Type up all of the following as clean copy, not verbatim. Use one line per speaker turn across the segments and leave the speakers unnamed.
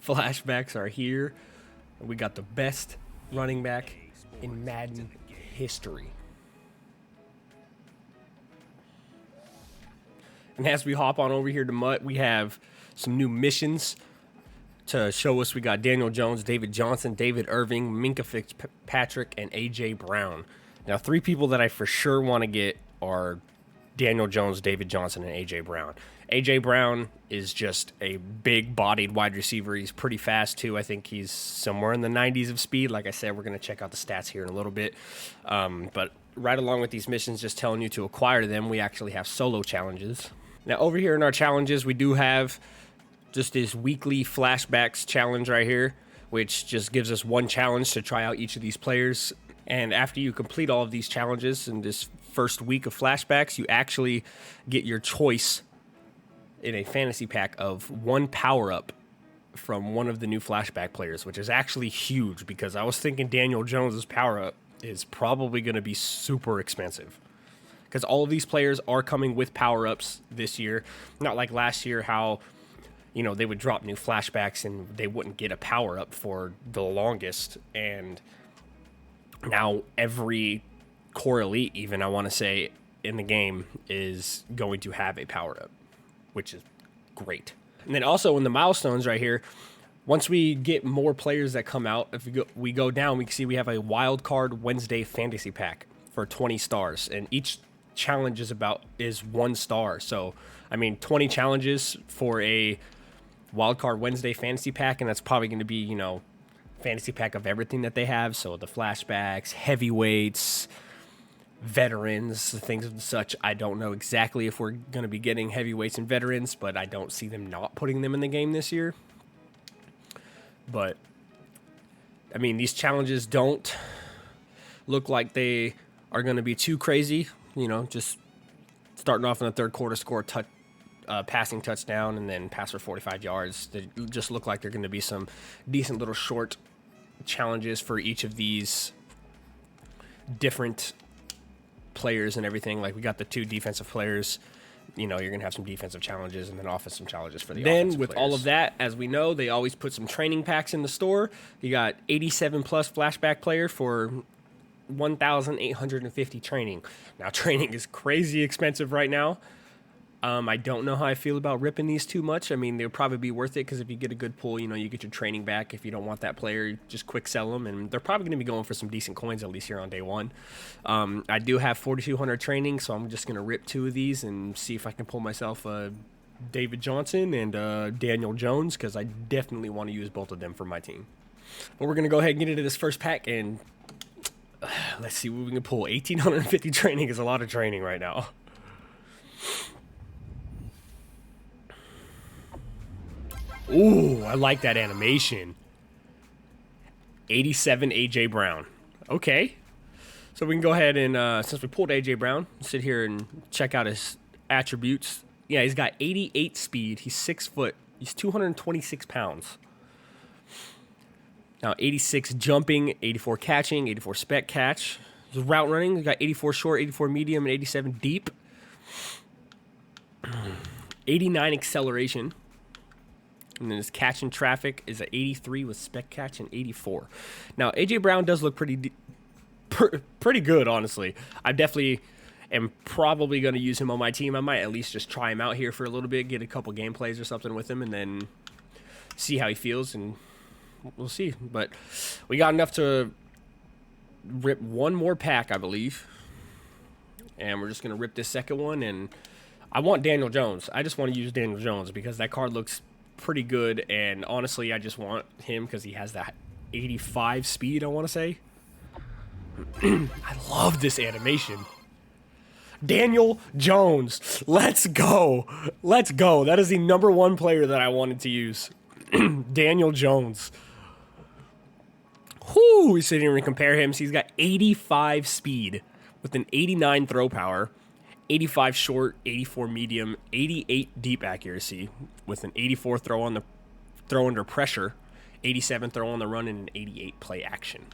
Flashbacks are here. We got the best running back in Madden history. And as we hop on over here to Mutt, we have some new missions to show us. We got Daniel Jones, David Johnson, David Irving, Minkah Fitzpatrick, and A.J. Brown. Now, 3 people that I for sure want to get are Daniel Jones, David Johnson, and A.J. Brown. A.J. Brown is just a big-bodied wide receiver. He's pretty fast, too. I think he's somewhere in the 90s of speed. Like I said, we're going to check out the stats here in a little bit. But right along with these missions, just telling you to acquire them, we actually have solo challenges. Now, over here in our challenges, we do have just this weekly Flashbacks challenge right here, which just gives us one challenge to try out each of these players. And after you complete all of these challenges in this first week of Flashbacks, you actually get your choice in a fantasy pack of one power-up from one of the new Flashback players, which is actually huge because I was thinking Daniel Jones's power-up is probably going to be super expensive because all of these players are coming with power-ups this year. Not like last year how, you know, they would drop new Flashbacks and they wouldn't get a power-up for the longest. And now every core elite, even I want to say, in the game is going to have a power-up, which is great. And then also in the milestones right here, once we get more players that come out, if we go down, we can see we have a Wildcard Wednesday fantasy pack for 20 stars. And each challenge is 1 star. So, I mean, 20 challenges for a Wildcard Wednesday fantasy pack, and that's probably going to be, you know, fantasy pack of everything that they have. So the Flashbacks, heavyweights, veterans, things of such. I don't know exactly if we're going to be getting heavyweights and veterans, but I don't see them not putting them in the game this year. But, I mean, these challenges don't look like they are going to be too crazy. You know, just starting off in the third quarter, score a passing touchdown, and then pass for 45 yards. They just look like they're going to be some decent little short challenges for each of these different players and everything. Like, we got the 2 defensive players. You know, you're going to have some defensive challenges and then offensive challenges for the offensive players. Then, with all of that, as we know, they always put some training packs in the store. You got 87-plus Flashback player for 1,850 training. Now, training is crazy expensive right now. I don't know how I feel about ripping these too much. I mean, they'll probably be worth it because if you get a good pull, you know, you get your training back. If you don't want that player, you just quick sell them, and they're probably going to be going for some decent coins, at least here on day one. I do have 4,200 training, so I'm just going to rip 2 of these and see if I can pull myself David Johnson and Daniel Jones, because I definitely want to use both of them for my team. But we're going to go ahead and get into this first pack, and let's see what we can pull. 1,850 training is a lot of training right now. Ooh, I like that animation. 87 A.J. Brown. Okay. So we can go ahead and, since we pulled A.J. Brown, sit here and check out his attributes. Yeah, he's got 88 speed. He's 6 foot. He's 226 pounds. Now, 86 jumping, 84 catching, 84 spec catch. His route running, he's got 84 short, 84 medium, and 87 deep. 89 acceleration. And then his catch in traffic is at 83 with spec catch and 84. Now, A.J. Brown does look pretty good, honestly. I definitely am probably going to use him on my team. I might at least just try him out here for a little bit, get a couple gameplays or something with him, and then see how he feels, and we'll see. But we got enough to rip one more pack, I believe. And we're just going to rip this second one, and I want Daniel Jones. I just want to use Daniel Jones because that card looks pretty good, and honestly, I just want him because he has that 85 speed, I want to say. I love this animation. Daniel Jones. Let's go. Let's go. That is the #1 player that I wanted to use. Daniel Jones. Whoo, we sit here and compare him. So he's got 85 speed with an 89 throw power, 85 short, 84 medium, 88 deep accuracy with an 84 throw under pressure, 87 throw on the run, and an 88 play action.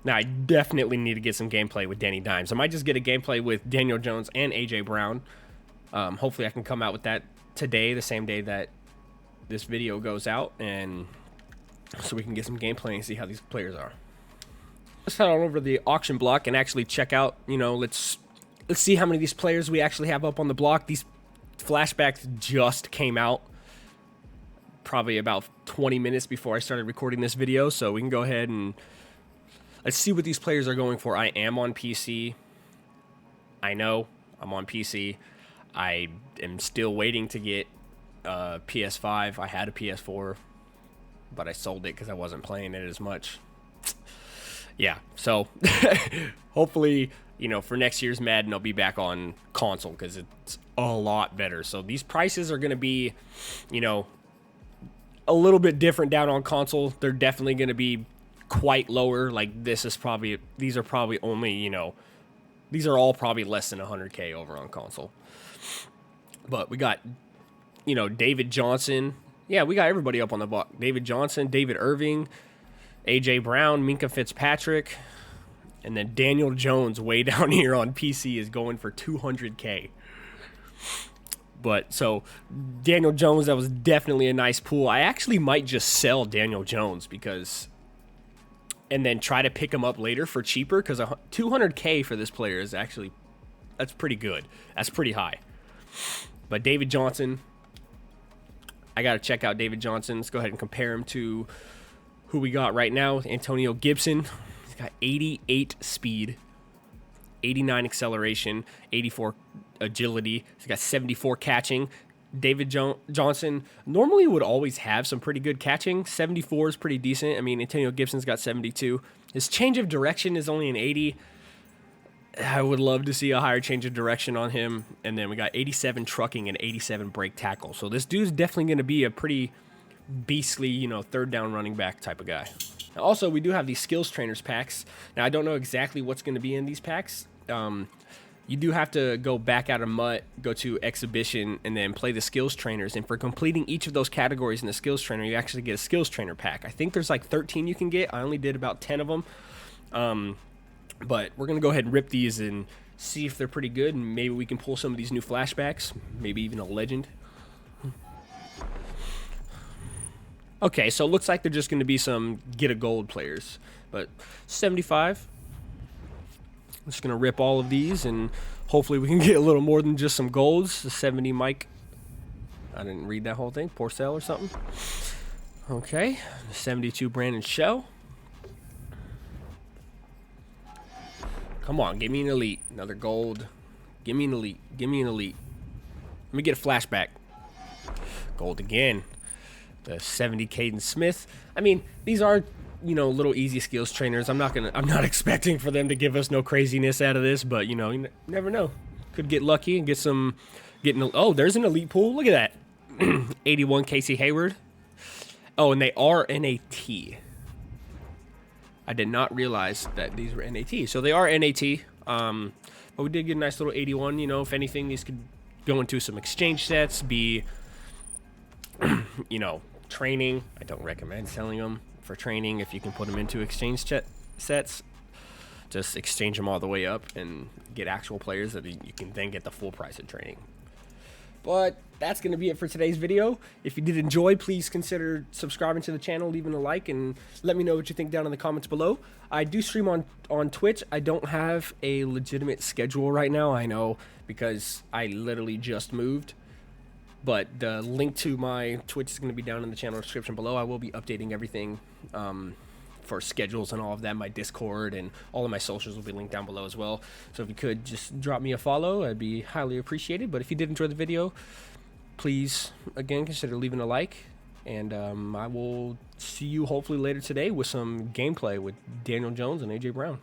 Now, I definitely need to get some gameplay with Danny Dimes. I might just get a gameplay with Daniel Jones and A.J. Brown. Hopefully I can come out with that today, the same day that this video goes out, and so we can get some gameplay and see how these players are. Let's head on over to the auction block and actually check out, you know, let's see how many of these players we actually have up on the block. These flashbacks just came out probably about 20 minutes before I started recording this video, so we can go ahead and let's see what these players are going for. I am on PC. I know I'm on PC. I am still waiting to get PS5. I had a PS4, but I sold it because I wasn't playing it as much. Yeah, so hopefully, you know, for next year's Madden, I'll be back on console because it's a lot better. So these prices are going to be, you know, a little bit different down on console. They're definitely going to be quite lower. Like these are probably only, you know, these are all probably less than 100K over on console. But we got, you know, David Johnson. Yeah, we got everybody up on the block. David Johnson, David Irving, AJ Brown, Minkah Fitzpatrick, and then Daniel Jones way down here on PC is going for 200K. But so Daniel Jones, that was definitely a nice pool. I actually might just sell Daniel Jones because, and then try to pick him up later for cheaper, because 200K for this player is actually, that's pretty good. That's pretty high. But David Johnson, I got to check out David Johnson. Let's go ahead and compare him to who we got right now. Antonio Gibson. He's got 88 speed, 89 acceleration, 84 agility. He's got 74 catching. David Johnson normally would always have some pretty good catching. 74 is pretty decent. I mean, Antonio Gibson's got 72. His change of direction is only an 80. I would love to see a higher change of direction on him. And then we got 87 trucking and 87 break tackle. So this dude's definitely going to be a pretty beastly, you know, third down running back type of guy. Now, also, we do have these skills trainers packs. Now, I don't know exactly what's going to be in these packs. You do have to go back out of MUT, go to exhibition, and then play the skills trainers. And for completing each of those categories in the skills trainer, you actually get a skills trainer pack. I think there's like 13 you can get. I only did about 10 of them. But we're going to go ahead and rip these and see if they're pretty good. And maybe we can pull some of these new flashbacks, maybe even a legend. Okay, so it looks like they're just going to be some get a gold players. But 75. I'm just going to rip all of these, and hopefully we can get a little more than just some golds. The 70 Mike. I didn't read that whole thing. Porcel or something. Okay. 72 Brandon Shell. Come on, give me an elite. Another gold. Give me an elite. Give me an elite. Let me get a flashback. Gold again. The 70 Caden Smith. I mean, these are, you know, little easy skills trainers. I'm not expecting for them to give us no craziness out of this, but you know, you never know. Could get lucky and get some, oh, there's an elite pool. Look at that. 81 Casey Hayward. Oh, and they are NAT. I did not realize that these were NAT. So they are NAT. But we did get a nice little 81. You know, if anything, these could go into some exchange sets, be, you know, training. I don't recommend selling them for training. If you can put them into exchange sets, just exchange them all the way up and get actual players that you can then get the full price of training. But that's going to be it for today's video. If you did enjoy, please consider subscribing to the channel, leaving a like, and let me know what you think down in the comments below. I do stream on Twitch. I don't have a legitimate schedule right now, I know, because I literally just moved. But the link to my Twitch is going to be down in the channel description below. I will be updating everything for schedules and all of that. My Discord and all of my socials will be linked down below as well. So if you could just drop me a follow, I'd be highly appreciated. But if you did enjoy the video, please, again, consider leaving a like. And I will see you hopefully later today with some gameplay with Daniel Jones and AJ Brown.